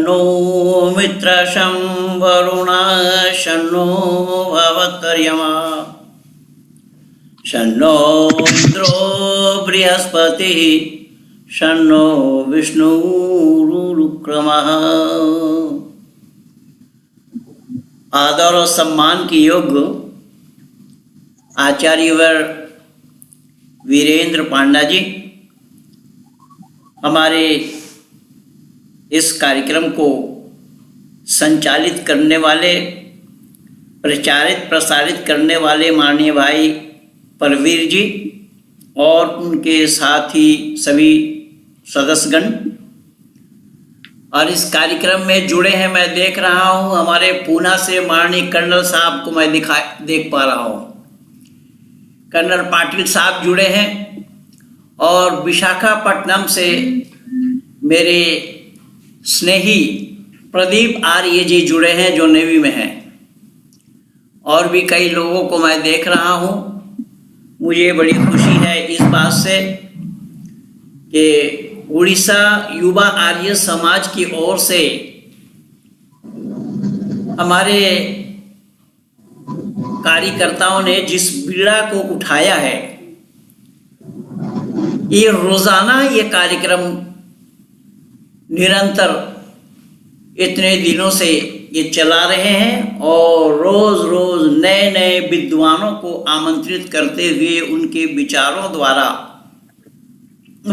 शन्नो मित्रशं वरुणः शन्नो भवत्कर्यमा शन्नो इंद्रो बृहस्पतिः शन्नो विष्णुरुक्रमः। आदर और सम्मान की योग्य आचार्यवर वीरेंद्र पांडा जी हमारे इस कार्यक्रम को संचालित करने वाले, प्रसारित करने वाले माननीय भाई परवीर जी और उनके साथी सभी सदस्यगण और इस कार्यक्रम में जुड़े हैं। मैं देख रहा हूं हमारे पूना से माननीय कर्नल साहब को मैं देख पा रहा हूं। कर्नल पाटिल साहब जुड़े हैं और विशाखापट्टनम से मेरे स्नेही प्रदीप आर्य जी जुड़े हैं जो नेवी में हैं और भी कई लोगों को मैं देख रहा हूं। मुझे बड़ी खुशी है इस बात से कि उड़ीसा युवा आर्य समाज की ओर से हमारे कार्यकर्ताओं ने जिस पीड़ा को उठाया है, ये रोजाना ये कार्यक्रम निरंतर इतने दिनों से ये चला रहे हैं और रोज रोज नए नए विद्वानों को आमंत्रित करते हुए उनके विचारों द्वारा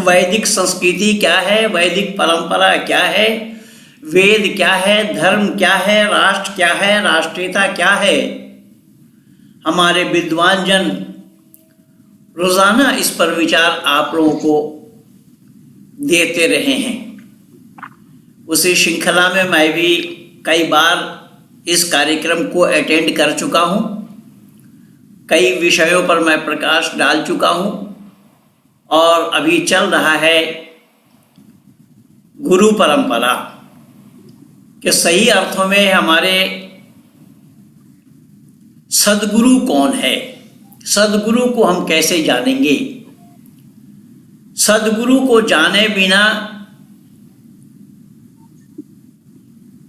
वैदिक संस्कृति क्या है, वैदिक परंपरा क्या है, वेद क्या है, धर्म क्या है, राष्ट्र क्या है, राष्ट्रीयता क्या है, हमारे विद्वान जन रोजाना इस पर विचार आप लोगों को देते रहे हैं। उसी श्रृंखला में मैं भी कई बार इस कार्यक्रम को अटेंड कर चुका हूं, कई विषयों पर मैं प्रकाश डाल चुका हूं और अभी चल रहा है गुरु परंपरा के सही अर्थों में हमारे सदगुरु कौन है, सदगुरु को हम कैसे जानेंगे। सदगुरु को जाने बिना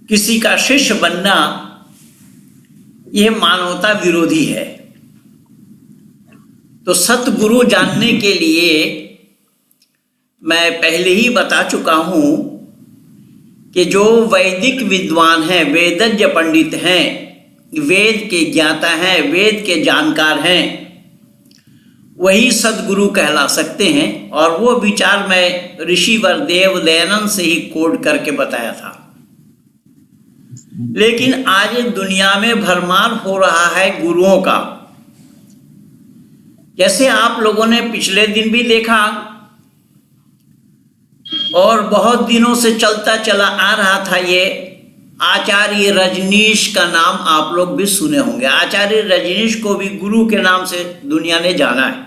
किसी का शिष्य बनना यह मानवता विरोधी है। तो सतगुरु जानने के लिए मैं पहले ही बता चुका हूं कि जो वैदिक विद्वान हैं, वेदज्ञ पंडित हैं, वेद के ज्ञाता हैं, वेद के जानकार हैं, वही सदगुरु कहला सकते हैं। और वो विचार मैं ऋषिवर देव दयानंद से ही कोड करके बताया था। लेकिन आज दुनिया में भरमार हो रहा है गुरुओं का। जैसे आप लोगों ने पिछले दिन भी देखा और बहुत दिनों से चलता चला आ रहा था, ये आचार्य रजनीश का नाम आप लोग भी सुने होंगे। आचार्य रजनीश को भी गुरु के नाम से दुनिया ने जाना है।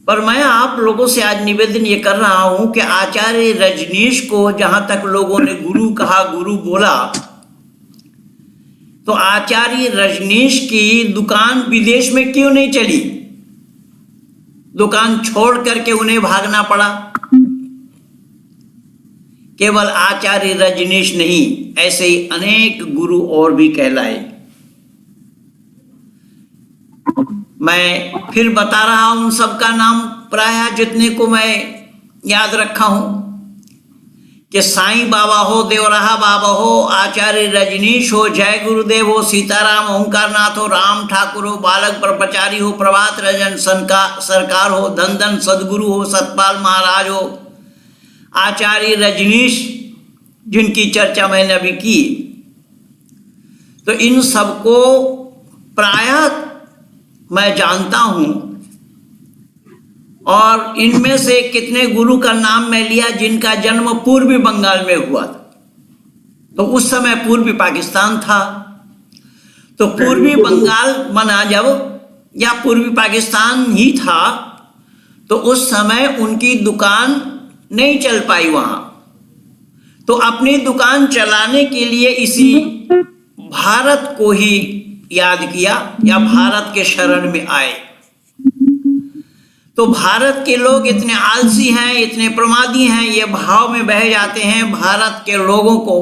पर मैं आप लोगों से आज निवेदन ये कर रहा हूं कि आचार्य रजनीश को जहां तक लोगों ने गुरु कहा, गुरु बोला, तो आचार्य रजनीश की दुकान विदेश में क्यों नहीं चली? दुकान छोड़ करके उन्हें भागना पड़ा। केवल आचार्य रजनीश नहीं, ऐसे ही अनेक गुरु और भी कहलाए। मैं फिर बता रहा हूं उन सबका नाम, प्रायः जितने को मैं याद रखा हूं, कि साईं बाबा हो, देवराहा बाबा हो, आचार्य रजनीश हो, जय गुरुदेव हो, सीताराम ओंकारनाथ हो, राम ठाकुर हो, बालक ब्रह्मचारी हो, प्रभात रंजन सरकार हो, धन सदगुरु हो, सतपाल महाराज हो, आचार्य रजनीश जिनकी चर्चा मैंने अभी की। तो इन सबको प्रायः मैं जानता हूं और इनमें से कितने गुरु का नाम मैं लिया जिनका जन्म पूर्वी बंगाल में हुआ था। तो उस समय पूर्वी पाकिस्तान था। तो पूर्वी बंगाल बना जब, या पूर्वी पाकिस्तान ही था, तो उस समय उनकी दुकान नहीं चल पाई वहां। तो अपनी दुकान चलाने के लिए इसी भारत को ही याद किया या भारत के शरण में आए। तो भारत के लोग इतने आलसी हैं, इतने प्रमादी हैं, ये भाव में बह जाते हैं। भारत के लोगों को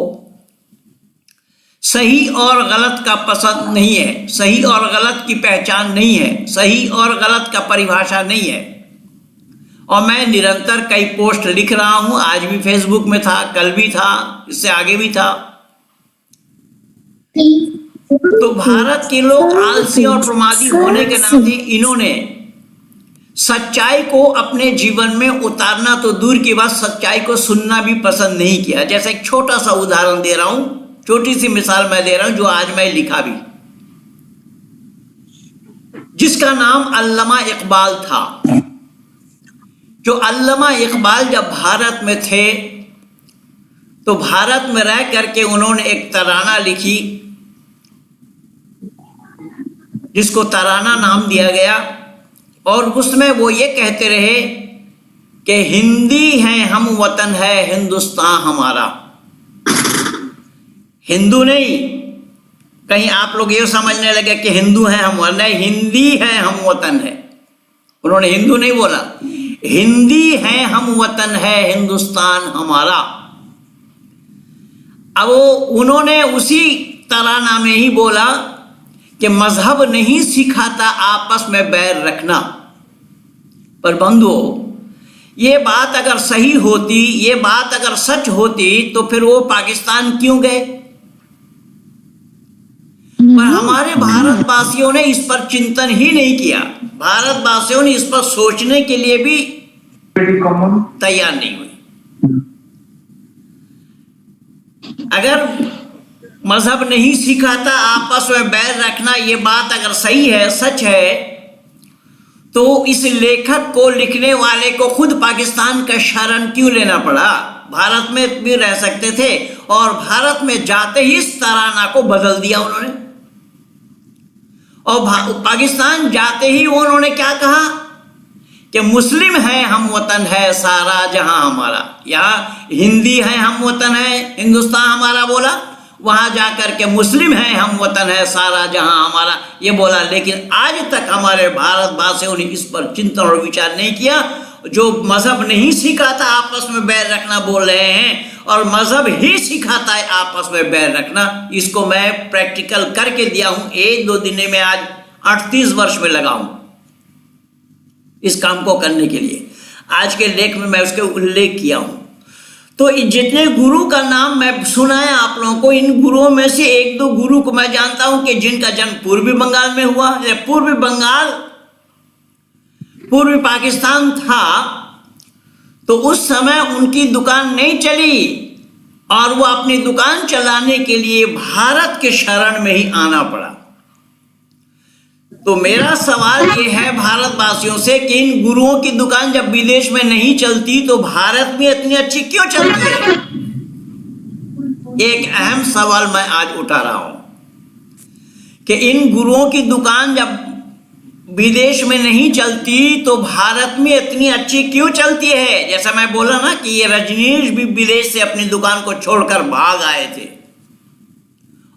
सही और गलत का पसंद नहीं है, सही और गलत की पहचान नहीं है, सही और गलत का परिभाषा नहीं है। और मैं निरंतर कई पोस्ट लिख रहा हूं, आज भी फेसबुक में था, कल भी था, इससे आगे भी था। तो भारत के लोग आलसी और प्रमादी होने के नाते इन्होंने सच्चाई को अपने जीवन में उतारना तो दूर की बात, सच्चाई को सुनना भी पसंद नहीं किया। जैसे एक छोटा सा उदाहरण दे रहा हूं, छोटी सी मिसाल मैं दे रहा हूं, जो आज मैं लिखा भी, जिसका नाम अल्लामा इकबाल था। जो अल्लामा इकबाल जब भारत में थे तो भारत में रह करके उन्होंने एक तराना लिखी, जिसको तराना नाम दिया गया। और उसमें वो ये कहते रहे कि हिंदी है हम, वतन है हिंदुस्तान हमारा। हिंदू नहीं, कहीं आप लोग ये समझने लगे कि हिंदू है हम, नहीं, हिंदी है हम, वतन है। उन्होंने हिंदू नहीं बोला, हिंदी है हम, वतन है हिंदुस्तान हमारा। अब उन्होंने उसी तराना में ही बोला कि मजहब नहीं सिखाता आपस में बैर रखना। पर बंधुओं, ये बात अगर सही होती, ये बात अगर सच होती, तो फिर वो पाकिस्तान क्यों गए? पर हमारे भारतवासियों ने इस पर चिंतन ही नहीं किया। भारतवासियों ने इस पर सोचने के लिए भी तैयार नहीं हुए। अगर मजहब नहीं सिखाता आपस में बैर रखना, ये बात अगर सही है, सच है, तो इस लेखक को, लिखने वाले को खुद पाकिस्तान का शरण क्यों लेना पड़ा? भारत में भी रह सकते थे। और भारत में जाते ही इस तराना को बदल दिया उन्होंने। और पाकिस्तान जाते ही उन्होंने क्या कहा कि मुस्लिम है हम, वतन है सारा जहां हमारा। यहाँ हिंदी है हम, वतन है हिंदुस्तान हमारा बोला, वहां जाकर के मुस्लिम है हम, वतन है सारा जहां हमारा, ये बोला। लेकिन आज तक हमारे भारतवासियों ने इस पर चिंतन और विचार नहीं किया। जो मजहब नहीं सिखाता आपस में बैर रखना बोल रहे हैं, और मजहब ही सिखाता है आपस में बैर रखना। इसको मैं प्रैक्टिकल करके दिया हूं, 1-2 दिन में आज 38 वर्ष में लगा हूं इस काम को करने के लिए। आज के लेख में मैं उसके उल्लेख किया हूं। तो जितने गुरु का नाम मैं सुनाया आप लोगों को, इन गुरुओं में से 1-2 गुरु को मैं जानता हूं कि जिनका जन्म पूर्वी बंगाल में हुआ। पूर्वी बंगाल पूर्वी पाकिस्तान था, तो उस समय उनकी दुकान नहीं चली और वो अपनी दुकान चलाने के लिए भारत के शरण में ही आना पड़ा। तो मेरा सवाल ये है भारतवासियों से कि इन गुरुओं की दुकान जब विदेश में नहीं चलती तो भारत में इतनी अच्छी क्यों चलती है? एक अहम सवाल मैं आज उठा रहा हूं कि इन गुरुओं की दुकान जब विदेश में नहीं चलती तो भारत में इतनी अच्छी क्यों चलती है? जैसा मैं बोला ना कि ये रजनीश भी विदेश से अपनी दुकान को छोड़कर भाग आए थे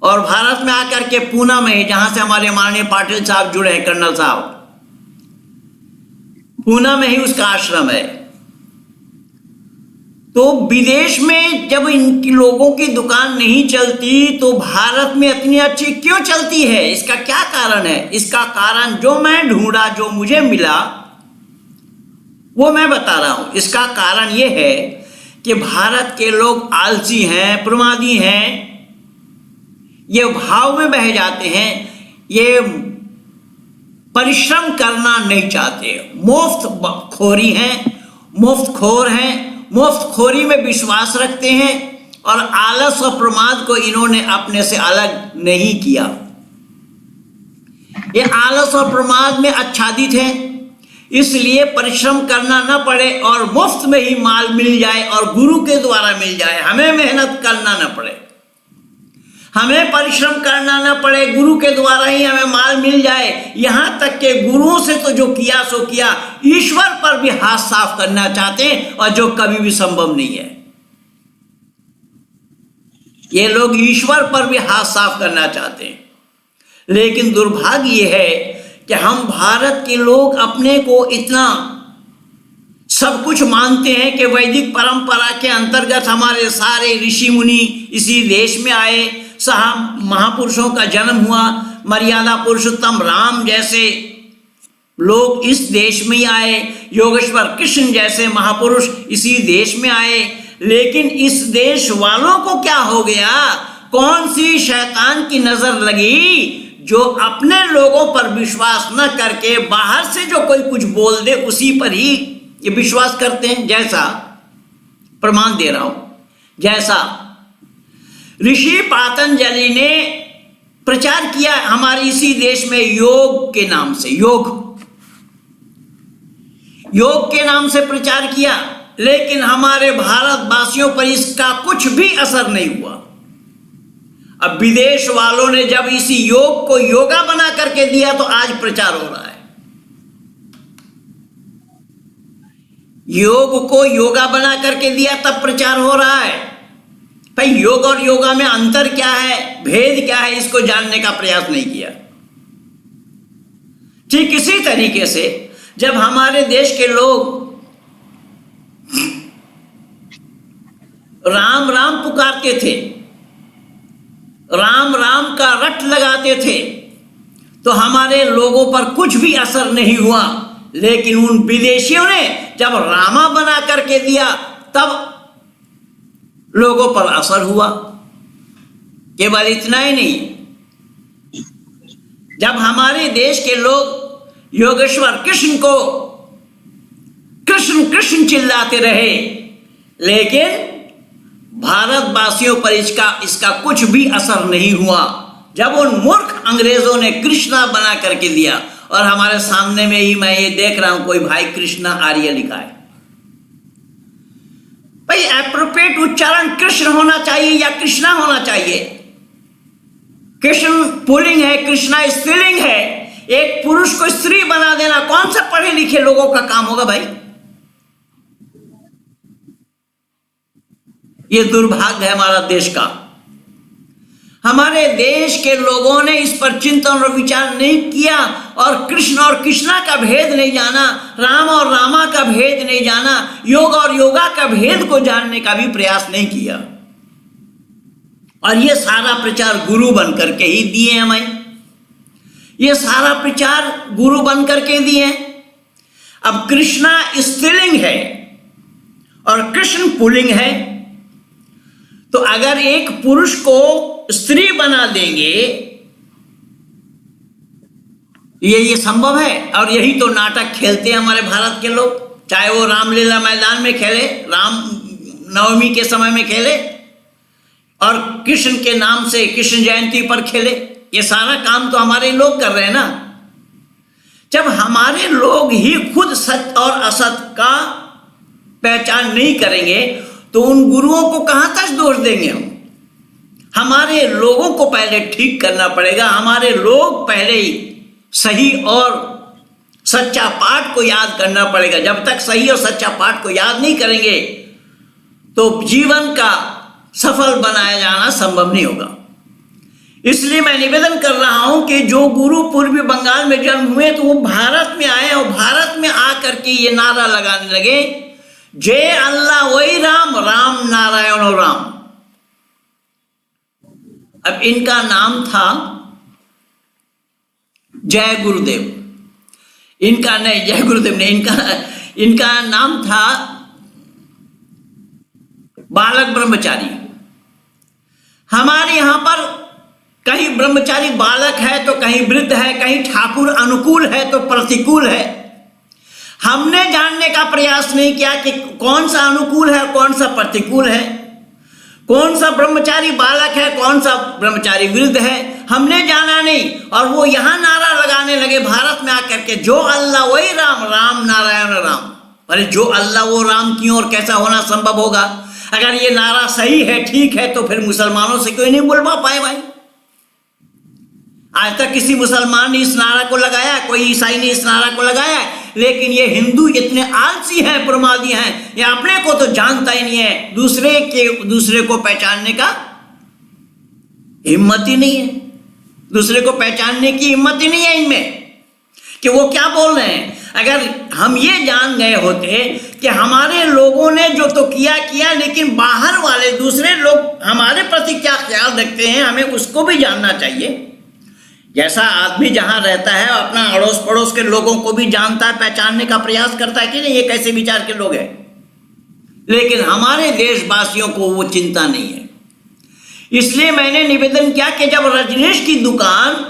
और भारत में आकर के पूना में, जहां से हमारे माननीय पाटिल साहब जुड़े हैं, कर्नल साहब, पूना में ही उसका आश्रम है। तो विदेश में जब इन लोगों की दुकान नहीं चलती तो भारत में इतनी अच्छी क्यों चलती है? इसका क्या कारण है? इसका कारण जो मैं ढूंढा, जो मुझे मिला, वो मैं बता रहा हूं। इसका कारण यह है कि भारत के लोग आलसी हैं, प्रमादी हैं, ये भाव में बह जाते हैं, ये परिश्रम करना नहीं चाहते, मुफ्त खोरी हैं, मुफ्त खोर हैं, मुफ्त खोरी में विश्वास रखते हैं और आलस और प्रमाद को इन्होंने अपने से अलग नहीं किया। ये आलस और प्रमाद में आच्छादित हैं, इसलिए परिश्रम करना न पड़े और मुफ्त में ही माल मिल जाए और गुरु के द्वारा मिल जाए, हमें मेहनत करना न पड़े, हमें परिश्रम करना न पड़े, गुरु के द्वारा ही हमें माल मिल जाए। यहां तक के गुरुओं से तो जो किया सो किया, ईश्वर पर भी हाथ साफ करना चाहते हैं, और जो कभी भी संभव नहीं है। ये लोग ईश्वर पर भी हाथ साफ करना चाहते हैं। लेकिन दुर्भाग्य ये है कि हम भारत के लोग अपने को इतना सब कुछ मानते हैं कि वैदिक परंपरा के अंतर्गत हमारे सारे ऋषि मुनि इसी देश में आए, महापुरुषों का जन्म हुआ, मर्यादा पुरुषोत्तम राम जैसे लोग इस देश में ही आए, योगेश्वर कृष्ण जैसे महापुरुष इसी देश में आए। लेकिन इस देश वालों को क्या हो गया? कौन सी शैतान की नजर लगी जो अपने लोगों पर विश्वास न करके बाहर से जो कोई कुछ बोल दे उसी पर ही ये विश्वास करते हैं। जैसा प्रमाण दे रहा हूं, जैसा ऋषि पतंजलि ने प्रचार किया हमारे इसी देश में योग के नाम से, योग के नाम से प्रचार किया, लेकिन हमारे भारतवासियों पर इसका कुछ भी असर नहीं हुआ। अब विदेश वालों ने जब इसी योग को योगा बना करके दिया तो आज प्रचार हो रहा है। योग को योगा बना करके दिया तब प्रचार हो रहा है। भाई योग और योगा में अंतर क्या है, भेद क्या है, इसको जानने का प्रयास नहीं किया। ठीक इसी तरीके से जब हमारे देश के लोग राम राम पुकारते थे, राम राम का रट लगाते थे, तो हमारे लोगों पर कुछ भी असर नहीं हुआ। लेकिन उन विदेशियों ने जब रामा बना करके दिया तब लोगों पर असर हुआ। केवल इतना ही नहीं, जब हमारे देश के लोग योगेश्वर कृष्ण को कृष्ण कृष्ण चिल्लाते रहे, लेकिन भारतवासियों पर इसका कुछ भी असर नहीं हुआ। जब उन मूर्ख अंग्रेजों ने कृष्णा बना करके दिया, और हमारे सामने में ही मैं ये देख रहा हूं कोई भाई कृष्णा आर्य लिखा है। भाई एप्रोप्रिएट उच्चारण कृष्ण होना चाहिए या कृष्णा होना चाहिए? कृष्ण पुल्लिंग है, कृष्णा स्त्रीलिंग है। एक पुरुष को स्त्री बना देना कौन सा पढ़े लिखे लोगों का काम होगा भाई? ये दुर्भाग्य है हमारा देश का। हमारे देश के लोगों ने इस पर चिंतन और विचार नहीं किया, और कृष्ण और कृष्णा का भेद नहीं जाना, राम और रामा का भेद नहीं जाना, योग और योगा का भेद को जानने का भी प्रयास नहीं किया। और ये सारा प्रचार गुरु बन करके ही दिए हमें, ये सारा प्रचार गुरु बन करके दिए। अब कृष्णा स्त्रीलिंग है और कृष्ण पुल्लिंग है, तो अगर एक पुरुष को स्त्री बना देंगे, ये संभव है। और यही तो नाटक खेलते हैं हमारे भारत के लोग, चाहे वो रामलीला मैदान में खेले, राम नवमी के समय में खेले, और कृष्ण के नाम से कृष्ण जयंती पर खेले। ये सारा काम तो हमारे लोग कर रहे हैं ना। जब हमारे लोग ही खुद सत्य और असत का पहचान नहीं करेंगे तो उन गुरुओं को कहां तक दोष देंगे हम? हमारे लोगों को पहले ठीक करना पड़ेगा। हमारे लोग पहले ही सही और सच्चा पाठ को याद करना पड़ेगा। जब तक सही और सच्चा पाठ को याद नहीं करेंगे तो जीवन का सफल बनाया जाना संभव नहीं होगा। इसलिए मैं निवेदन कर रहा हूं कि जो गुरु पूर्वी बंगाल में जन्म हुए तो वो भारत में आए, और भारत में आकर के ये नारा लगाने लगे, जय अल्लाह वही राम, राम नारायण और राम। अब इनका नाम था जय गुरुदेव, इनका नहीं, जय गुरुदेव ने, इनका नाम था बालक ब्रह्मचारी। हमारे यहां पर कहीं ब्रह्मचारी बालक है तो कहीं वृद्ध है, कहीं ठाकुर अनुकूल है तो प्रतिकूल है। हमने जानने का प्रयास नहीं किया कि कौन सा अनुकूल है, कौन सा प्रतिकूल है, कौन सा ब्रह्मचारी बालक है, कौन सा ब्रह्मचारी वृद्ध है, हमने जाना नहीं। और वो यहां नारा लगाने लगे भारत में आकर के, जो अल्लाह वही राम, राम नारायण राम। अरे जो अल्लाह वो राम क्यों और कैसा होना संभव होगा? अगर ये नारा सही है, ठीक है, तो फिर मुसलमानों से क्यों नहीं बुलवा पाए भाई? आज तक किसी मुसलमान ने इस नारा को लगाया, कोई ईसाई ने इस नारा को लगाया, लेकिन ये हिंदू इतने आलसी हैं, प्रमादी हैं, ये अपने को तो जानता ही नहीं है, दूसरे को पहचानने का हिम्मत ही नहीं है, दूसरे को पहचानने की हिम्मत ही नहीं है इनमें कि वो क्या बोल रहे हैं। अगर हम ये जान गए होते कि हमारे लोगों ने जो तो किया, लेकिन बाहर वाले दूसरे लोग हमारे प्रति क्या ख्याल रखते हैं, हमें उसको भी जानना चाहिए। जैसा आदमी जहां रहता है अपना अड़ोस पड़ोस के लोगों को भी जानता है, पहचानने का प्रयास करता है कि नहीं ये कैसे विचार के लोग हैं, लेकिन हमारे देशवासियों को वो चिंता नहीं है। इसलिए मैंने निवेदन किया कि जब रजनीश की दुकान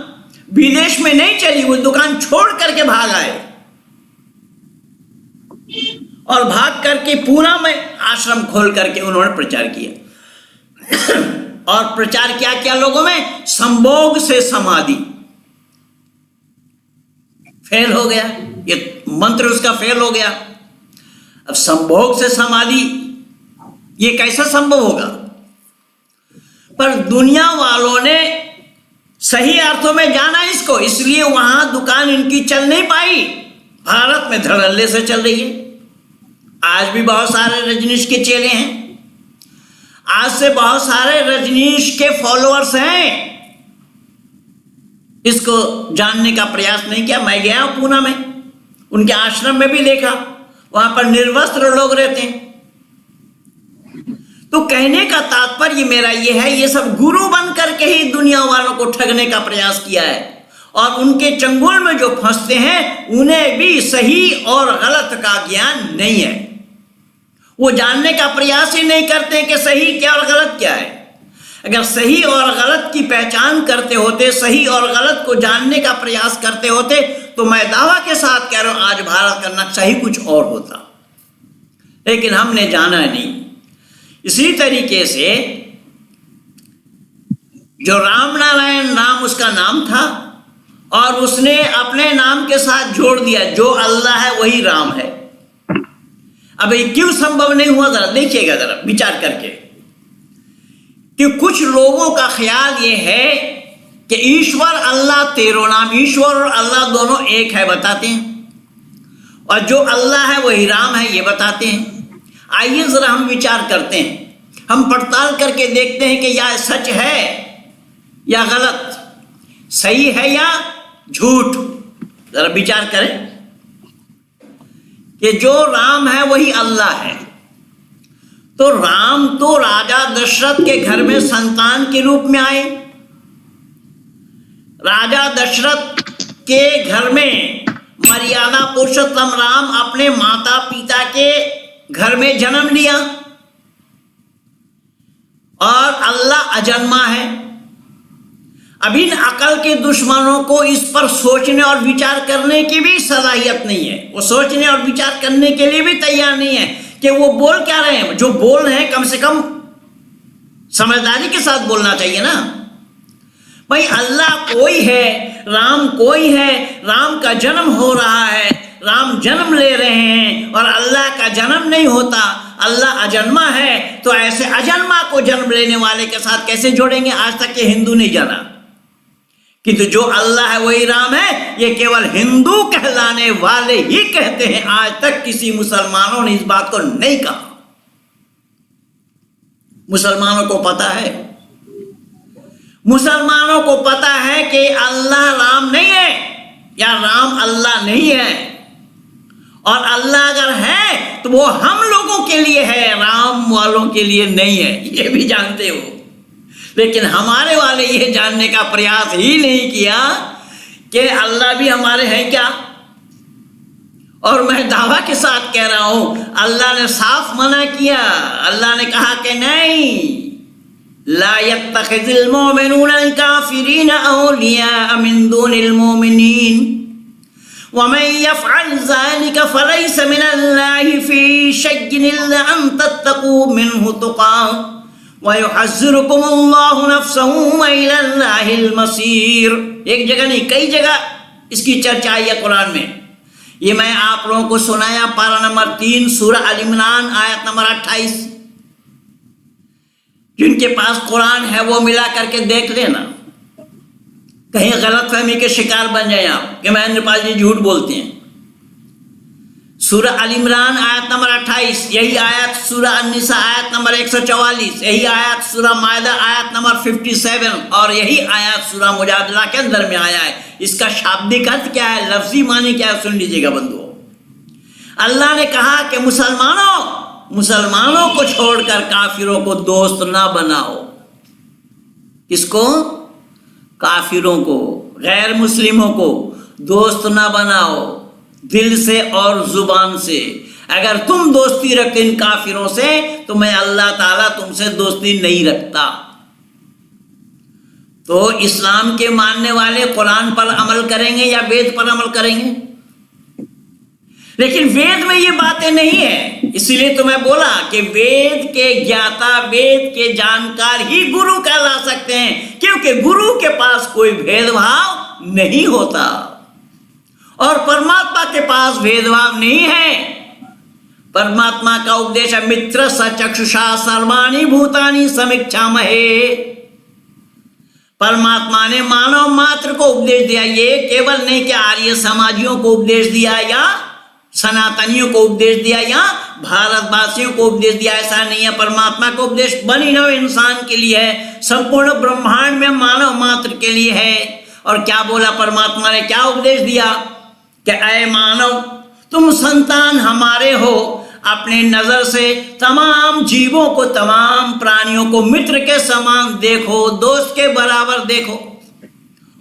विदेश में नहीं चली, वो दुकान छोड़ करके भाग आए और भाग करके पूना में आश्रम खोल करके उन्होंने प्रचार किया और प्रचार क्या लोगों में, संभोग से समाधि। फेल हो गया, ये मंत्र उसका फेल हो गया। अब संभोग से समाधि ये कैसा संभव होगा? पर दुनिया वालों ने सही अर्थों में जाना इसको, इसलिए वहां दुकान इनकी चल नहीं पाई। भारत में धड़ल्ले से चल रही है। आज भी बहुत सारे रजनीश के चेले हैं, आज से बहुत सारे रजनीश के फॉलोअर्स हैं। इसको जानने का प्रयास नहीं किया। मैं गया हूं पूना में, उनके आश्रम में भी देखा, वहां पर निर्वस्त्र लोग रहते हैं। तो कहने का तात्पर्य मेरा यह है, ये सब गुरु बन करके ही दुनिया वालों को ठगने का प्रयास किया है, और उनके चंगुल में जो फंसते हैं उन्हें भी सही और गलत का ज्ञान नहीं है। वो जानने का प्रयास ही नहीं करते कि सही क्या और गलत क्या है। अगर सही और गलत की पहचान करते होते, सही और गलत को जानने का प्रयास करते होते, तो मैं दावा के साथ कह रहा हूं आज भारत का नक्शा ही कुछ और होता, लेकिन हमने जाना नहीं। इसी तरीके से जो राम नारायण नाम उसका नाम था, और उसने अपने नाम के साथ जोड़ दिया जो अल्लाह है वही राम है। अब ये क्यों संभव नहीं हुआ, जरा देखिएगा, जरा विचार करके, कि कुछ लोगों का ख्याल ये है कि ईश्वर अल्लाह तेरो नाम, ईश्वर और अल्लाह दोनों एक है बताते हैं, और जो अल्लाह है वही राम है ये बताते हैं। आइए जरा हम विचार करते हैं, हम पड़ताल करके देखते हैं कि यह सच है या गलत, सही है या झूठ। जरा विचार करें कि जो राम है वही अल्लाह है। तो राम तो राजा दशरथ के घर में संतान के रूप में आए। राजा दशरथ के घर में मर्यादा पुरुषोत्तम राम अपने माता पिता के घर में जन्म लिया, और अल्लाह अजन्मा है। अब इन अकल के दुश्मनों को इस पर सोचने और विचार करने की भी सलाहियत नहीं है। वो सोचने और विचार करने के लिए भी तैयार नहीं है कि वो बोल क्या रहे हैं। जो बोल रहे हैं कम से कम समझदारी के साथ बोलना चाहिए ना। भाई अल्लाह कोई है, राम कोई है, राम का जन्म हो रहा है, राम जन्म ले रहे हैं, और अल्लाह का जन्म नहीं होता, अल्लाह अजन्मा है। तो ऐसे अजन्मा को जन्म लेने वाले के साथ कैसे जोड़ेंगे? आज तक ये हिंदू नहीं जाना, किंतु जो अल्लाह है वही राम है, ये केवल हिंदू कहलाने वाले ही कहते हैं। आज तक किसी मुसलमानों ने इस बात को नहीं कहा। मुसलमानों को पता है, मुसलमानों को पता है कि अल्लाह राम नहीं है या राम अल्लाह नहीं है, और अल्लाह अगर है तो वो हम लोगों के लिए है, राम वालों के लिए नहीं है, ये भी जानते हो। लेकिन हमारे वाले ये जानने का प्रयास ही नहीं किया कि अल्लाह भी हमारे हैं क्या। और मैं दावा के साथ कह रहा हूं, अल्लाह ने साफ मना किया। अल्लाह ने कहा कि नहीं, ला यत्तखिज़िल मोमिनून अल काफिरीन औलिया मिन दूनिल मोमिनीन वमन यफ़अल ज़ालिका फ़लैसा मिनल्लाहि फ़ी शय्इन इल्ला अन तत्तक़ू मिन्हु तुक़ा वयुहज़्ज़िरुकुमुल्लाहु नफ़्सहु व इलल्लाहिल मसीर। एक जगह नहीं, कई जगह इसकी चर्चा आई है कुरान में। ये मैं आप लोगों को सुनाया पारा नंबर 3 सूरह अल इमरान आयत नंबर 28। जिनके पास कुरान है वो मिला करके देख लेना, कहीं गलतफहमी के शिकार बन जाए आप कि महेंद्र पाल जी झूठ बोलते हैं। सूरह अल इमरान आयत नंबर 28, यही आयत सूरह अन-निसा आयत नंबर 144, यही आयत सूरह मायदा आयत नंबर 57, और यही आयत सूरह मुजादला के अंदर में आया है। इसका शाब्दिक अर्थ क्या है, लफ्जी माने क्या है, सुन लीजिएगा बंधुओं। अल्लाह ने कहा कि मुसलमानों को छोड़कर काफिरों को दोस्त ना बनाओ। किसको? काफिरों को, गैर मुस्लिमों को दोस्त ना बनाओ दिल से और जुबान से। अगर तुम दोस्ती रखते इन काफिरों से तो मैं अल्लाह ताला तुमसे दोस्ती नहीं रखता। तो इस्लाम के मानने वाले कुरान पर अमल करेंगे या वेद पर अमल करेंगे? लेकिन वेद में ये बातें नहीं है, इसलिए तो मैं बोला कि वेद के ज्ञाता, वेद के जानकार ही गुरु कहला सकते हैं, क्योंकि गुरु के पास कोई भेदभाव नहीं होता और परमात्मा के पास भेदभाव नहीं है। परमात्मा का उपदेश है मित्र सचक्षुषा सर्वाणि भूतानि समीक्षामहे। परमात्मा ने मानव मात्र को उपदेश दिया। ये केवल नहीं कि आर्य समाजियों को उपदेश दिया या सनातनियों को उपदेश दिया या भारतवासियों को उपदेश दिया, ऐसा नहीं है। परमात्मा का उपदेश बनी नव इंसान के लिए है, संपूर्ण ब्रह्मांड में मानव मात्र के लिए है। और क्या बोला परमात्मा ने, क्या उपदेश दिया कि ऐ मानव, तुम संतान हमारे हो, अपने नजर से तमाम जीवों को, तमाम प्राणियों को मित्र के समान देखो, दोस्त के बराबर देखो।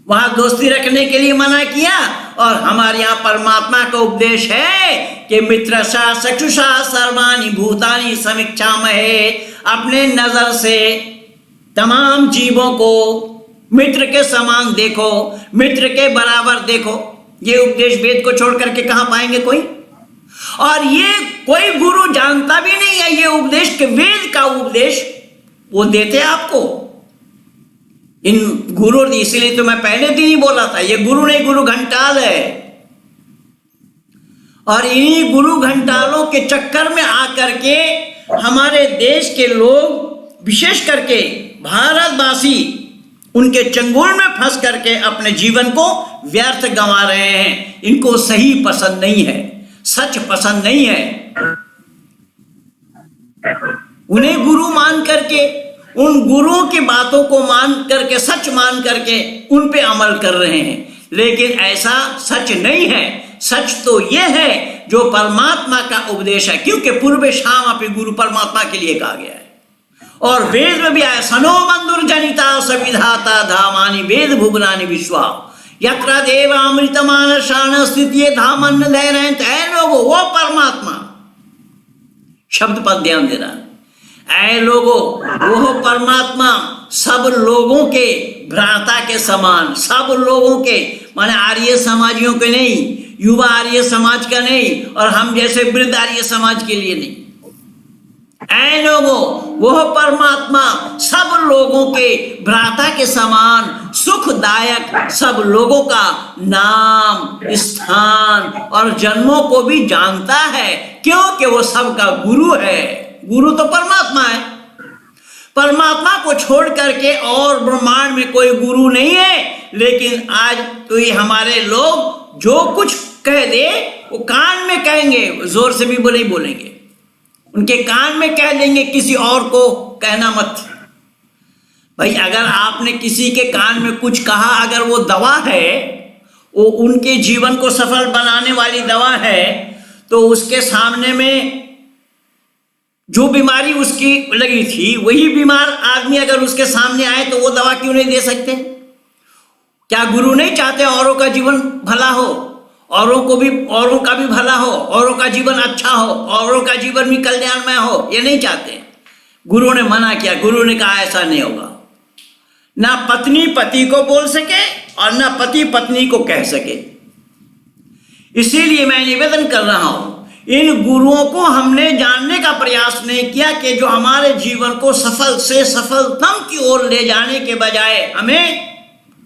वहां दोस्ती रखने के लिए मना किया। और हमारे यहाँ परमात्मा का उपदेश है कि मित्रशा चक्षुषा सर्वाणि भूतानि समीक्षामहे, अपने नजर से तमाम जीवों को मित्र के समान देखो, मित्र के बराबर देखो। ये उपदेश वेद को छोड़ करके कहां पाएंगे कोई? और ये कोई गुरु जानता भी नहीं है ये उपदेश के वेद का उपदेश वो देते आपको इन गुरु। इसीलिए तो मैं पहले दिन ही बोला था, ये गुरु नहीं, गुरु घंटाल है। और इन्हीं गुरु घंटालों के चक्कर में आकर के हमारे देश के लोग, विशेष करके भारतवासी, उनके चंगुल में फंस करके अपने जीवन को व्यर्थ गंवा रहे हैं। इनको सही पसंद नहीं है, सच पसंद नहीं है। उन्हें गुरु मान करके, उन गुरुओं की बातों को मान करके, सच मान करके उन पे अमल कर रहे हैं। लेकिन ऐसा सच नहीं है। सच तो यह है जो परमात्मा का उपदेश है, क्योंकि पूर्व शाम अपने गुरु परमात्मा के लिए कहा गया है। और वेद में भी आया, सनो मंदुर जनिता सविधाता धामानि वेद भुवनानि विश्वा यत्र देवामृतमान शान स्थिति धामन धैर्य। ऐ लोगो, वो परमात्मा, शब्द पर ध्यान देना। ऐ लोगो, वो परमात्मा सब लोगों के भ्राता के समान, सब लोगों के, माने आर्य समाजियों के नहीं, युवा आर्य समाज का नहीं, और हम जैसे वृद्ध आर्य समाज के लिए नहीं। ऐ लोगों, वह परमात्मा सब लोगों के भ्राता के समान, सुखदायक, सब लोगों का नाम, स्थान और जन्मों को भी जानता है, क्योंकि वो सबका गुरु है। गुरु तो परमात्मा है। परमात्मा को छोड़ करके और ब्रह्मांड में कोई गुरु नहीं है। लेकिन आज तो ये हमारे लोग जो कुछ कह दे वो कान में कहेंगे, जोर से भी बोले ही बोलेंगे, उनके कान में कह देंगे, किसी और को कहना मत। भाई अगर आपने किसी के कान में कुछ कहा, अगर वो दवा है, वो उनके जीवन को सफल बनाने वाली दवा है, तो उसके सामने में जो बीमारी उसकी लगी थी, वही बीमार आदमी अगर उसके सामने आए तो वो दवा क्यों नहीं दे सकते? क्या गुरु नहीं चाहते औरों का जीवन भला हो, औरों का भी भला हो, औरों का जीवन अच्छा हो, औरों का जीवन भी कल्याणमय हो? ये नहीं चाहते। गुरु ने मना किया, गुरु ने कहा ऐसा नहीं होगा। ना पत्नी पति को बोल सके और ना पति पत्नी को कह सके। इसीलिए मैं निवेदन कर रहा हूं, इन गुरुओं को हमने जानने का प्रयास नहीं किया कि जो हमारे जीवन को सफल से सफलतम की ओर ले जाने के बजाय हमें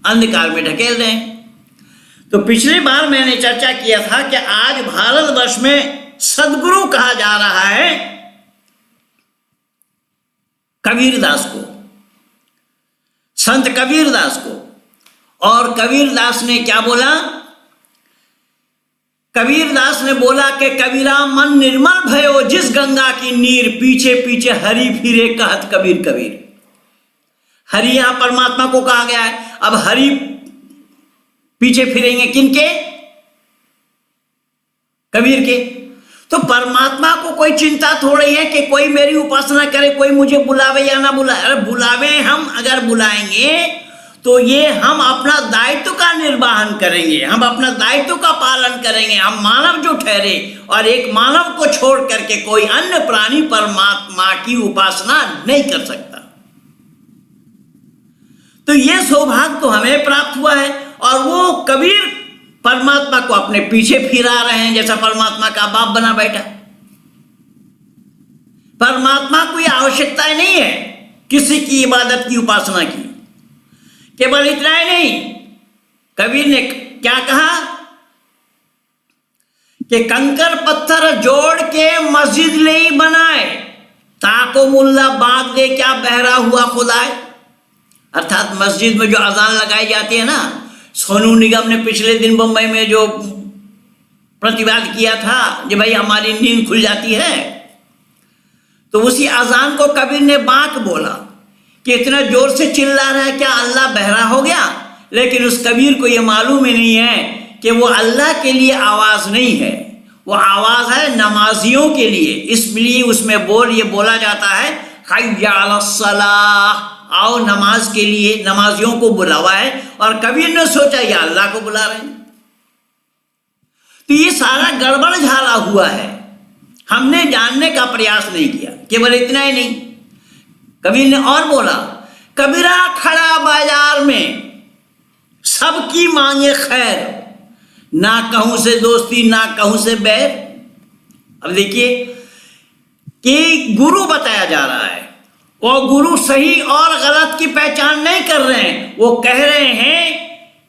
अंधकार में ढकेल रहे हैं। तो पिछली बार मैंने चर्चा किया था कि आज भारतवर्ष में सदगुरु कहा जा रहा है कबीरदास को, संत कबीरदास को। और कबीरदास ने क्या बोला? कबीरदास ने बोला कि कबीरा मन निर्मल भयो जिस गंगा की नीर, पीछे पीछे हरि फिरे कहत कबीर कबीर। हरि यहां परमात्मा को कहा गया है। अब हरि पीछे फिरेंगे किनके? कबीर के। तो परमात्मा को कोई चिंता थोड़ी है कि कोई मेरी उपासना करे, कोई मुझे बुलावे या ना बुलावे। अरे बुलावे, हम अगर बुलाएंगे तो ये हम अपना दायित्व का निर्वहन करेंगे, हम अपना दायित्व का पालन करेंगे। हम मानव जो ठहरे, और एक मानव को छोड़ करके कोई अन्य प्राणी परमात्मा की उपासना नहीं कर सकता। तो ये सौभाग्य तो हमें प्राप्त हुआ है, और वो कबीर परमात्मा को अपने पीछे फिरा रहे हैं, जैसा परमात्मा का बाप बना बैठा। परमात्मा को यह आवश्यकता नहीं है किसी की इबादत की, उपासना की। केवल इतना ही नहीं, कबीर ने क्या कहा कि कंकर पत्थर जोड़ के मस्जिद ले बनाए, ताको मुल्ला बाग दे क्या बहरा हुआ खुदाए। अर्थात मस्जिद में जो अजान लगाई जाती है ना, सोनू निगम ने पिछले दिन मुंबई में जो प्रतिवाद किया था कि भाई हमारी नींद खुल जाती है, तो उसी अजान को कबीर ने बांक बोला कि इतना जोर से चिल्ला रहा है, क्या अल्लाह बहरा हो गया? लेकिन उस कबीर को यह मालूम ही नहीं है कि वो अल्लाह के लिए आवाज नहीं है, वो आवाज है नमाजियों के लिए। इसलिए उसमें ये बोला जाता है, हय्या अलस सलाह, आओ नमाज के लिए, नमाजियों को बुलावा है। और कबीर ने सोचा ये अल्लाह को बुला रहे हैं। तो ये सारा गड़बड़ झाला हुआ है, हमने जानने का प्रयास नहीं किया। केवल इतना ही नहीं, कबीर ने और बोला, कबीरा खड़ा बाजार में सबकी मांगे खैर, ना कहूं से दोस्ती ना कहूं से बैर। अब देखिए कि गुरु बताया जा रहा है, और गुरु सही और गलत की पहचान नहीं कर रहे हैं। वो कह रहे हैं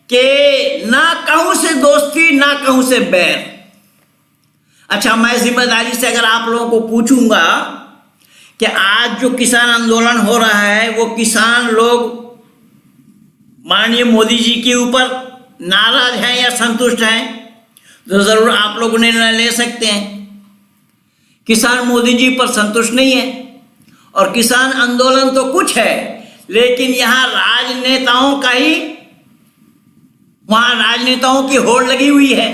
कि ना कहूं से दोस्ती ना कहूं से बैर। अच्छा, मैं जिम्मेदारी से अगर आप लोगों को पूछूंगा कि आज जो किसान आंदोलन हो रहा है, वो किसान लोग माननीय मोदी जी के ऊपर नाराज हैं या संतुष्ट हैं, तो जरूर आप लोग निर्णय ले सकते हैं। किसान मोदी जी पर संतुष्ट नहीं है, और किसान आंदोलन तो कुछ है, लेकिन यहां राजनेताओं का ही, वहां राजनेताओं की होड़ लगी हुई है।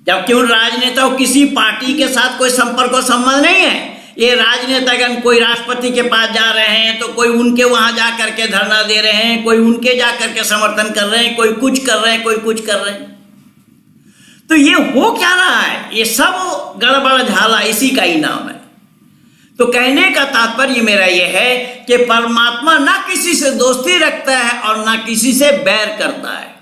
जबकि उन राजनेताओं किसी पार्टी के साथ कोई संपर्क और संबंध नहीं है। ये राजनेतागण कोई राष्ट्रपति के पास जा रहे हैं तो कोई उनके वहां जा करके धरना दे रहे हैं, कोई उनके जा करके समर्थन कर रहे हैं, कोई कुछ कर रहे हैं, कोई कुछ कर रहे हैं। तो ये हो क्या रहा है? ये सब गड़बड़ झाला इसी का ही नाम है। तो कहने का तात्पर्य मेरा यह है कि परमात्मा ना किसी से दोस्ती रखता है और ना किसी से बैर करता है।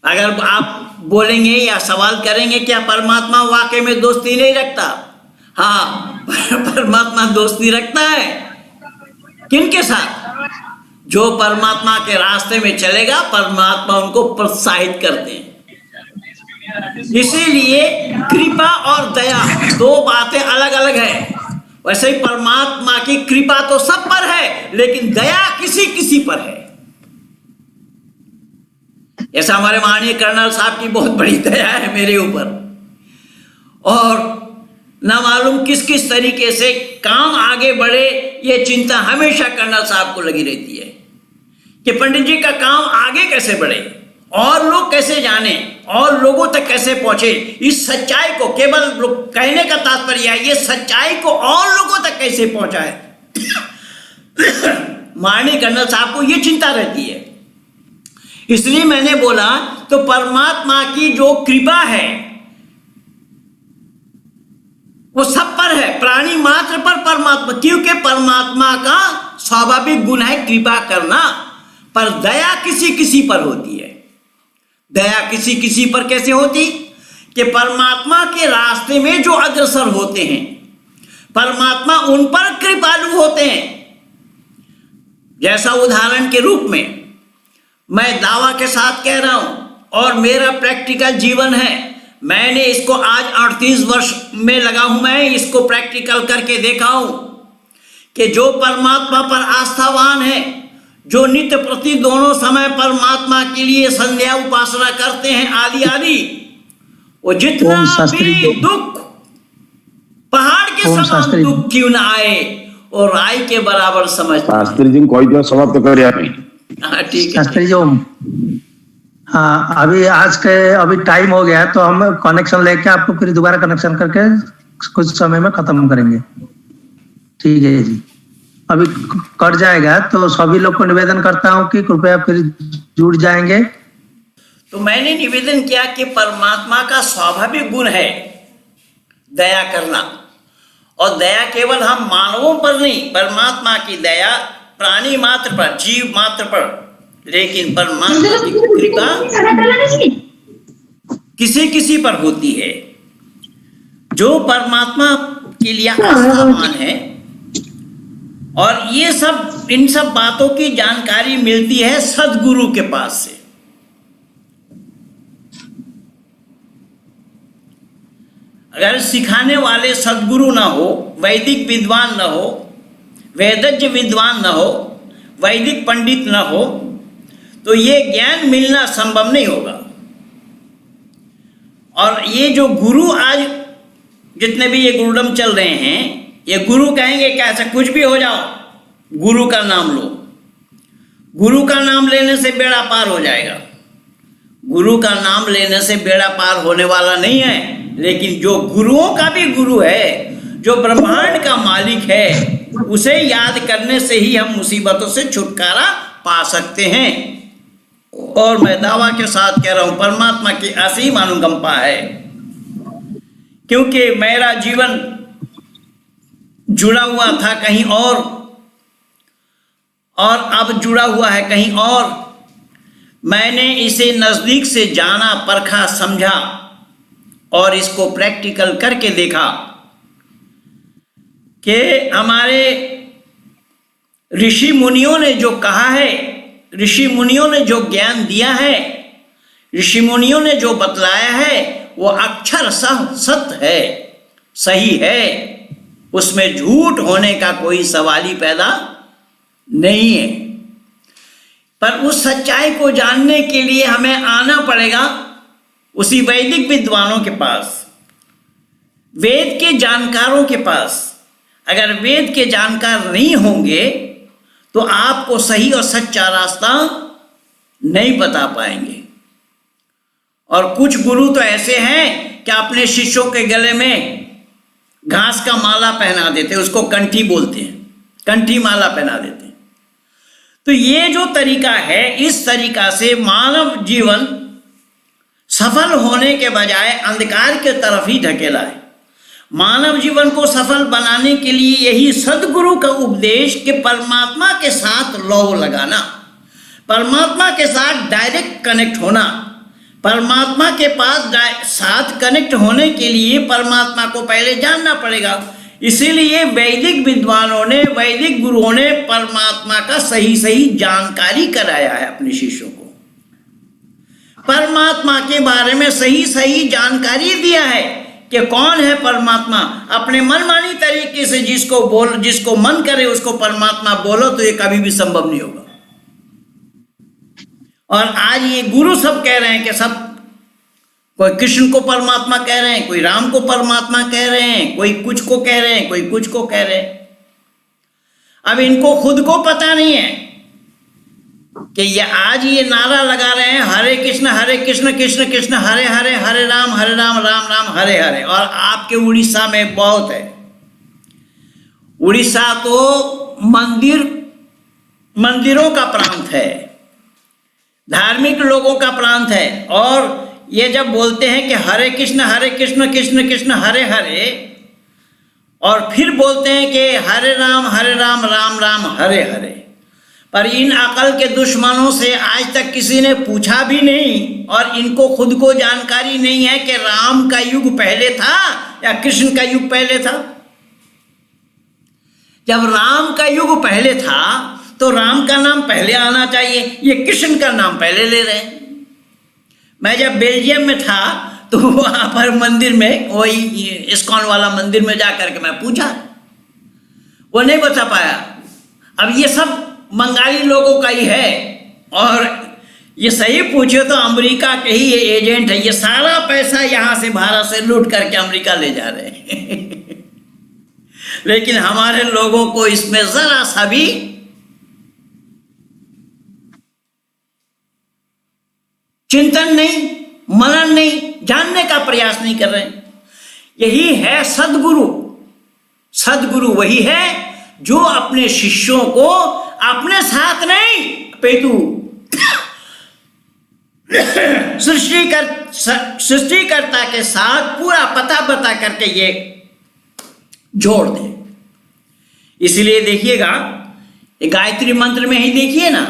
अगर आप बोलेंगे या सवाल करेंगे क्या परमात्मा वाकई में दोस्ती नहीं रखता? हाँ, परमात्मा दोस्ती रखता है। किनके साथ? जो परमात्मा के रास्ते में चलेगा, परमात्मा उनको प्रोत्साहित करते हैं। इसीलिए कृपा और दया दो बातें अलग अलग है। वैसे ही परमात्मा की कृपा तो सब पर है, लेकिन दया किसी किसी पर है। ऐसा हमारे माननीय कर्नल साहब की बहुत बड़ी दया है मेरे ऊपर, और ना मालूम किस किस तरीके से काम आगे बढ़े, ये चिंता हमेशा कर्नल साहब को लगी रहती है कि पंडित जी का काम आगे कैसे बढ़े, और लोग कैसे जाने, और लोगों तक कैसे पहुंचे। इस सच्चाई को, केवल कहने का तात्पर्य है, ये सच्चाई को और लोगों तक कैसे पहुंचाए। माननीय कर्नल साहब को ये चिंता रहती है। इसलिए मैंने बोला, तो परमात्मा की जो कृपा है वो सब पर है, प्राणी मात्र पर परमात्मा, क्योंकि परमात्मा का स्वाभाविक गुण है कृपा करना, पर दया किसी किसी पर होती है। दया किसी किसी पर कैसे होती? कि परमात्मा के रास्ते में जो अग्रसर होते हैं, परमात्मा उन पर कृपालु होते हैं। जैसा उदाहरण के रूप में मैं दावा के साथ कह रहा हूं, और मेरा प्रैक्टिकल जीवन है, मैंने इसको आज 38 वर्ष में लगा हूं, मैं इसको प्रैक्टिकल करके देखा हूं कि जो परमात्मा पर आस्थावान है, जो नित्य प्रति दोनों समय परमात्मा के लिए संध्या उपासना करते हैं आदि आदि, वो जितना भी दुख, पहाड़ के समान दुख क्यों ना आए, और राय के बराबर समझते हैं। शास्त्री जी कोई दिवस समाप्त करिया नहीं। हाँ ठीक है शास्त्री जी, हाँ, अभी आज के अभी टाइम हो गया है, तो हम कनेक्शन लेके आपको फिर दोबारा कनेक्शन करके कुछ समय में खत्म करेंगे। ठीक है जी। अभी कट जाएगा, तो सभी लोग को निवेदन करता हूँ कि कृपया फिर जुड़ जाएंगे। तो मैंने निवेदन किया कि परमात्मा का स्वाभाविक गुण है दया करना, और दया केवल हम मानवों पर नहीं, परमात्मा की दया प्राणी मात्र पर, जीव मात्र पर, लेकिन परमात्मा की कृपा किसी किसी पर होती है। जो परमात्मा के लिए आस्थावान है, और ये सब, इन सब बातों की जानकारी मिलती है सदगुरु के पास से। अगर सिखाने वाले सदगुरु ना हो, वैदिक विद्वान न हो, वेदज्ञ विद्वान न हो, वैदिक पंडित न हो, तो ये ज्ञान मिलना संभव नहीं होगा। और ये जो गुरु आज जितने भी ये गुरुडम चल रहे हैं, ये गुरु कहेंगे क्या, ऐसा कुछ भी हो जाओ, गुरु का नाम लो। गुरु का नाम लेने से बेड़ा पार हो जाएगा। गुरु का नाम लेने से बेड़ा पार होने वाला नहीं है, लेकिन जो गुरुओं का भी गुरु है, जो ब्रह्मांड का मालिक है, उसे याद करने से ही हम मुसीबतों से छुटकारा पा सकते हैं। और मैं दावा के साथ कह रहा हूं, परमात्मा की असीम अनुकंपा है, क्योंकि मेरा जीवन जुड़ा हुआ था कहीं और अब जुड़ा हुआ है कहीं और। मैंने इसे नजदीक से जाना, परखा, समझा और इसको प्रैक्टिकल करके देखा कि हमारे ऋषि मुनियों ने जो कहा है, ऋषि मुनियों ने जो ज्ञान दिया है, ऋषि मुनियों ने जो बतलाया है, वो अक्षर सत्य है, सही है। उसमें झूठ होने का कोई सवाल ही पैदा नहीं है। पर उस सच्चाई को जानने के लिए हमें आना पड़ेगा उसी वैदिक विद्वानों के पास, वेद के जानकारों के पास। अगर वेद के जानकार नहीं होंगे तो आपको सही और सच्चा रास्ता नहीं बता पाएंगे। और कुछ गुरु तो ऐसे हैं कि अपने शिष्यों के गले में घास का माला पहना देते, उसको कंठी बोलते हैं, कंठी माला पहना देते हैं। तो ये जो तरीका है, इस तरीका से मानव जीवन सफल होने के बजाय अंधकार के तरफ ही ढकेला है। मानव जीवन को सफल बनाने के लिए यही सदगुरु का उपदेश कि परमात्मा के साथ लौ लगाना, परमात्मा के साथ डायरेक्ट कनेक्ट होना। परमात्मा के पास साथ कनेक्ट होने के लिए परमात्मा को पहले जानना पड़ेगा। इसीलिए वैदिक विद्वानों ने, वैदिक गुरुओं ने परमात्मा का सही सही जानकारी कराया है अपने शिष्यों को। परमात्मा के बारे में सही सही जानकारी दिया है कि कौन है परमात्मा। अपने मनमानी तरीके से जिसको मन करे उसको परमात्मा बोलो तो ये कभी भी संभव नहीं होगा। और आज ये गुरु सब कह रहे हैं कि सब, कोई कृष्ण को परमात्मा कह रहे हैं, कोई राम को परमात्मा कह रहे हैं, कोई कुछ को कह रहे हैं, कोई कुछ को कह रहे हैं। अब इनको खुद को पता नहीं है कि ये आज ये नारा लगा रहे हैं हरे कृष्ण कृष्ण कृष्ण हरे हरे, हरे राम राम राम हरे हरे। और आपके उड़ीसा में बहुत है। उड़ीसा तो मंदिरों का प्रांत है, धार्मिक लोगों का प्रांत है। और ये जब बोलते हैं कि हरे कृष्ण कृष्ण कृष्ण हरे हरे, और फिर बोलते हैं कि हरे राम राम राम हरे हरे, पर इन अकल के दुश्मनों से आज तक किसी ने पूछा भी नहीं, और इनको खुद को जानकारी नहीं है कि राम का युग पहले था या कृष्ण का युग पहले था। जब राम का युग पहले था तो राम का नाम पहले आना चाहिए, ये कृष्ण का नाम पहले ले रहे हैं। मैं जब बेल्जियम में था तो वहां पर मंदिर में, वही इस्कॉन वाला मंदिर में जाकर के मैं पूछा, वो नहीं बता पाया। अब ये सब बंगाली लोगों का ही है, और ये सही पूछे तो अमेरिका के ही ये एजेंट है। ये सारा पैसा यहां से भारत से लूट करके अमेरिका ले जा रहे हैं लेकिन हमारे लोगों को इसमें जरा सा भी चिंतन नहीं, मनन नहीं, जानने का प्रयास नहीं कर रहे हैं। यही है सद्गुरु। सद्गुरु वही है जो अपने शिष्यों को अपने साथ नहीं अपितु सृष्टिकर्ता के साथ पूरा पता बता करके ये जोड़ दे। इसलिए देखिएगा, ये गायत्री मंत्र में ही देखिए ना,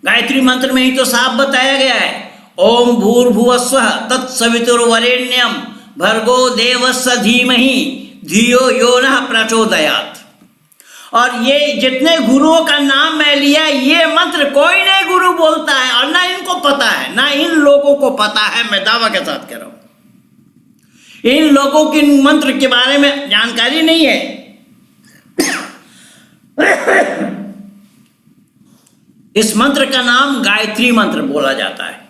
गायत्री मंत्र में ही तो साफ बताया गया है, ओम भूर्भुवस्वः तत्सवितुर्वरेण्यं भर्गो देवस्य धीमहि धियो यो नः प्रचोदयात्। और ये जितने गुरुओं का नाम मैं लिया, ये मंत्र कोई नहीं गुरु बोलता है और ना इनको पता है, ना इन लोगों को पता है। मैं दावा के साथ कह रहा हूं, इन लोगों की मंत्र के बारे में जानकारी नहीं है। इस मंत्र का नाम गायत्री मंत्र बोला जाता है।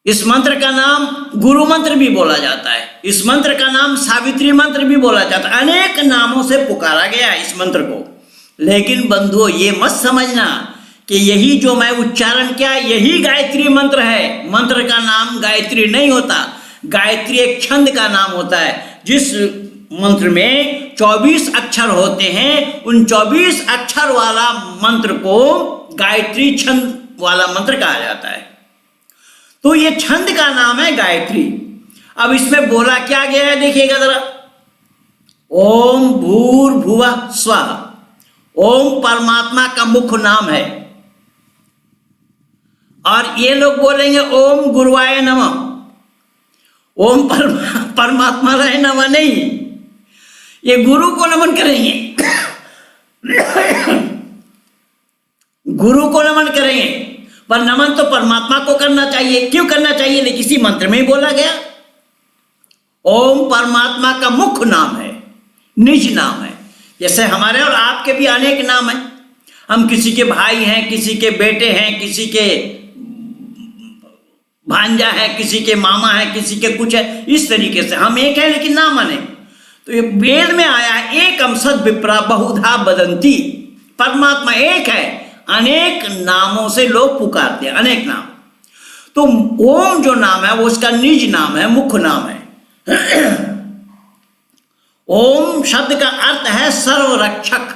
इस मंत्र का नाम गुरु मंत्र भी बोला जाता है। इस मंत्र का नाम सावित्री मंत्र भी बोला जाता है। अनेक नामों से पुकारा गया है इस मंत्र को। लेकिन बंधुओं, ये मत समझना कि यही जो मैं उच्चारण किया यही गायत्री मंत्र है। मंत्र का नाम गायत्री नहीं होता। गायत्री एक छंद का नाम होता है। जिस मंत्र में 24 अक्षर होते हैं, उन 24 अक्षर वाला मंत्र को गायत्री छंद वाला मंत्र कहा जाता है। तो ये छंद का नाम है गायत्री। अब इसमें बोला क्या गया है, देखिएगा जरा। ओम भूर्भुवः स्वः। ओम परमात्मा का मुख्य नाम है। और ये लोग बोलेंगे ओम गुरुवाय नमः। ओम परमात्मा रहे नमः नहीं, ये गुरु को नमन करेंगे। गुरु को नमन करेंगे, पर नमन तो परमात्मा को करना चाहिए। क्यों करना चाहिए? लेकिन इसी मंत्र में ही बोला गया। ओम परमात्मा का मुख्य नाम है, निज नाम है। जैसे हमारे और आपके भी अनेक नाम हैं। हम किसी के भाई हैं, किसी के बेटे हैं, किसी के भांजा है, किसी के मामा है, किसी के कुछ है। इस तरीके से हम एक है लेकिन नाम अनेक। तो ये वेद में आया है, एकम सद विप्रा बहुधा वदन्ति। परमात्मा एक है, अनेक नामों से लोग पुकारते हैं, अनेक नाम। तो ओम जो नाम है वो उसका निज नाम है, मुख्य नाम है। ओम शब्द का अर्थ है सर्वरक्षक।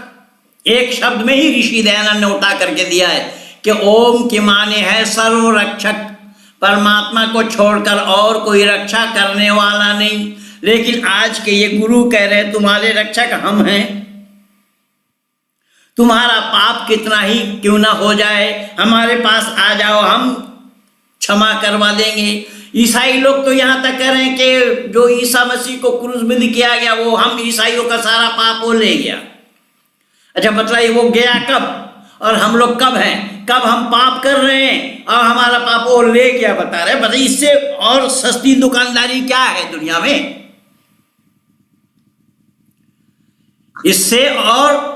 एक शब्द में ही ऋषि दयानंद ने उठा करके दिया है कि ओम के माने है सर्वरक्षक। परमात्मा को छोड़कर और कोई रक्षा करने वाला नहीं। लेकिन आज के ये गुरु कह रहे हैं तुम्हारे रक्षक हम हैं। तुम्हारा पाप कितना ही क्यों ना हो जाए, हमारे पास आ जाओ, हम क्षमा करवा देंगे। ईसाई लोग तो यहां तक कह रहे हैं कि जो ईसा मसीह को क्रूसबिंद किया गया, वो हम ईसाइयों का सारा पाप वो ले गया। अच्छा, बताइए वो गया कब और हम लोग कब हैं? कब हम पाप कर रहे हैं और हमारा पाप वो ले गया, बता रहे। बताइए इससे और सस्ती दुकानदारी क्या है दुनिया में? इससे और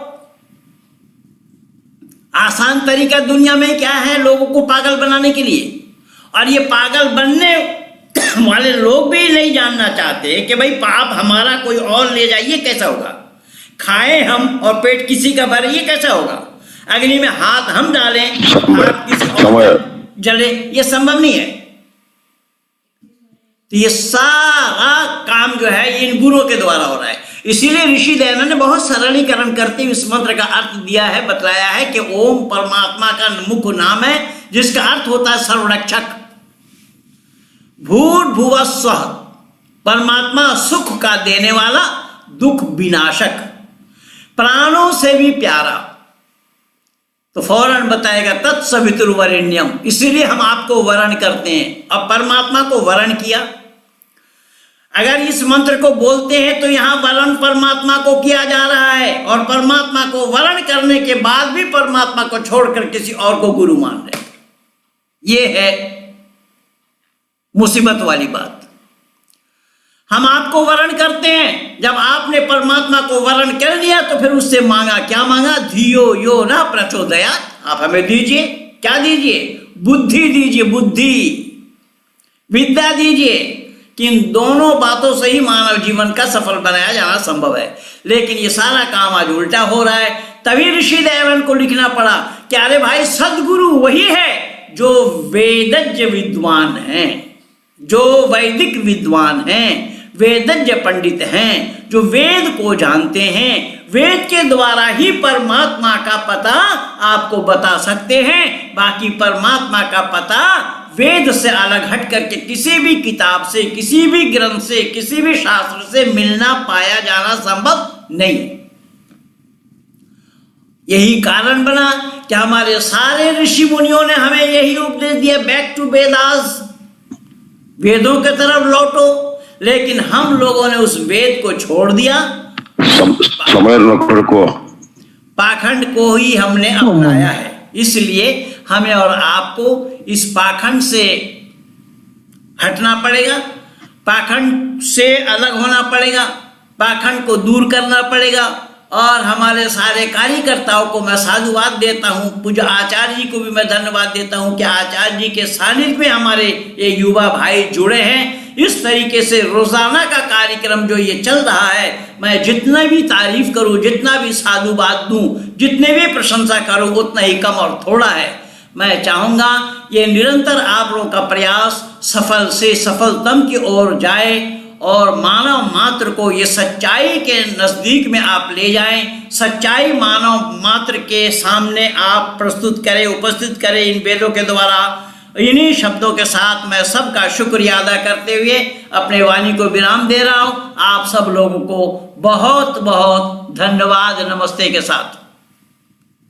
आसान तरीका दुनिया में क्या है लोगों को पागल बनाने के लिए? और ये पागल बनने वाले लोग भी नहीं जानना चाहते कि भाई पाप हमारा कोई और ले जाए, ये कैसा होगा? खाएं हम और पेट किसी का भरे, ये कैसा होगा? अग्नि में हाथ हम डालें, हाथ किसी और जले, ये संभव नहीं है। तो ये सारा काम जो है ये इन गुरुओं के द्वारा हो रहा है। इसीलिए ऋषि दयानंद ने बहुत सरलीकरण करते हुए इस मंत्र का अर्थ दिया है, बतलाया है कि ओम परमात्मा का मुख्य नाम है, जिसका अर्थ होता है सर्वरक्षक। भूर्भुवः स्वः, परमात्मा सुख का देने वाला, दुख विनाशक, प्राणों से भी प्यारा। तो फौरन बताएगा तत्सवितुर्वरेण्यम। इसीलिए हम आपको वरण करते हैं। अब परमात्मा को वरण किया। अगर इस मंत्र को बोलते हैं तो यहां वरण परमात्मा को किया जा रहा है, और परमात्मा को वरण करने के बाद भी परमात्मा को छोड़कर किसी और को गुरु मान रहे। ये है मुसीबत वाली बात। हम आपको वरण करते हैं, जब आपने परमात्मा को वरण कर लिया तो फिर उससे मांगा, क्या मांगा? धियो यो न प्रचोदयात्। आप हमें दीजिए, क्या दीजिए? बुद्धि दीजिए, बुद्धि, विद्या दीजिए। कि इन दोनों बातों से ही मानव जीवन का सफल बनाया जाना संभव है। लेकिन ये सारा काम आज उल्टा हो रहा है। तभी ऋषि दयानंद को लिखना पड़ा कि अरे भाई, सदगुरु वही है जो वेदज्ञ विद्वान हैं, जो वैदिक विद्वान हैं, वेदज्ञ पंडित हैं, जो वेद को जानते हैं, वेद के द्वारा ही परमात्मा का पता आपको बता सकते हैं। बाकी परमात्मा का पता वेद से अलग हट करके किसी भी किताब से, किसी भी ग्रंथ से, किसी भी शास्त्र से मिलना पाया जाना संभव नहीं है। यही कारण बना कि हमारे सारे ऋषि मुनियों ने हमें यही उपदेश दिया, बैक टू वेदास, वेदों की तरफ लौटो। लेकिन हम लोगों ने उस वेद को छोड़ दिया, पाखंड को ही हमने अपनाया है। इसलिए हमें और आपको इस पाखंड से हटना पड़ेगा, पाखंड से अलग होना पड़ेगा, पाखंड को दूर करना पड़ेगा। और हमारे सारे कार्यकर्ताओं को मैं साधुवाद देता हूँ, पूज्य आचार्य जी को भी मैं धन्यवाद देता हूँ कि आचार्य जी के सानिध्य में हमारे ये युवा भाई जुड़े हैं। इस तरीके से रोजाना का कार्यक्रम जो ये चल रहा है, मैं जितना भी तारीफ करूँ, जितना भी साधुवाद दूँ, जितने भी प्रशंसा करूँ, उतना ही कम और थोड़ा है। मैं चाहूँगा ये निरंतर आप लोगों का प्रयास सफल से सफलतम की ओर जाए और मानव मात्र को ये सच्चाई के नज़दीक में आप ले जाएं, सच्चाई मानव मात्र के सामने आप प्रस्तुत करें, उपस्थित करें इन वेदों के द्वारा। इन्हीं शब्दों के साथ मैं सबका शुक्रिया अदा करते हुए अपने वाणी को विराम दे रहा हूँ। आप सब लोगों को बहुत बहुत धन्यवाद, नमस्ते के साथ।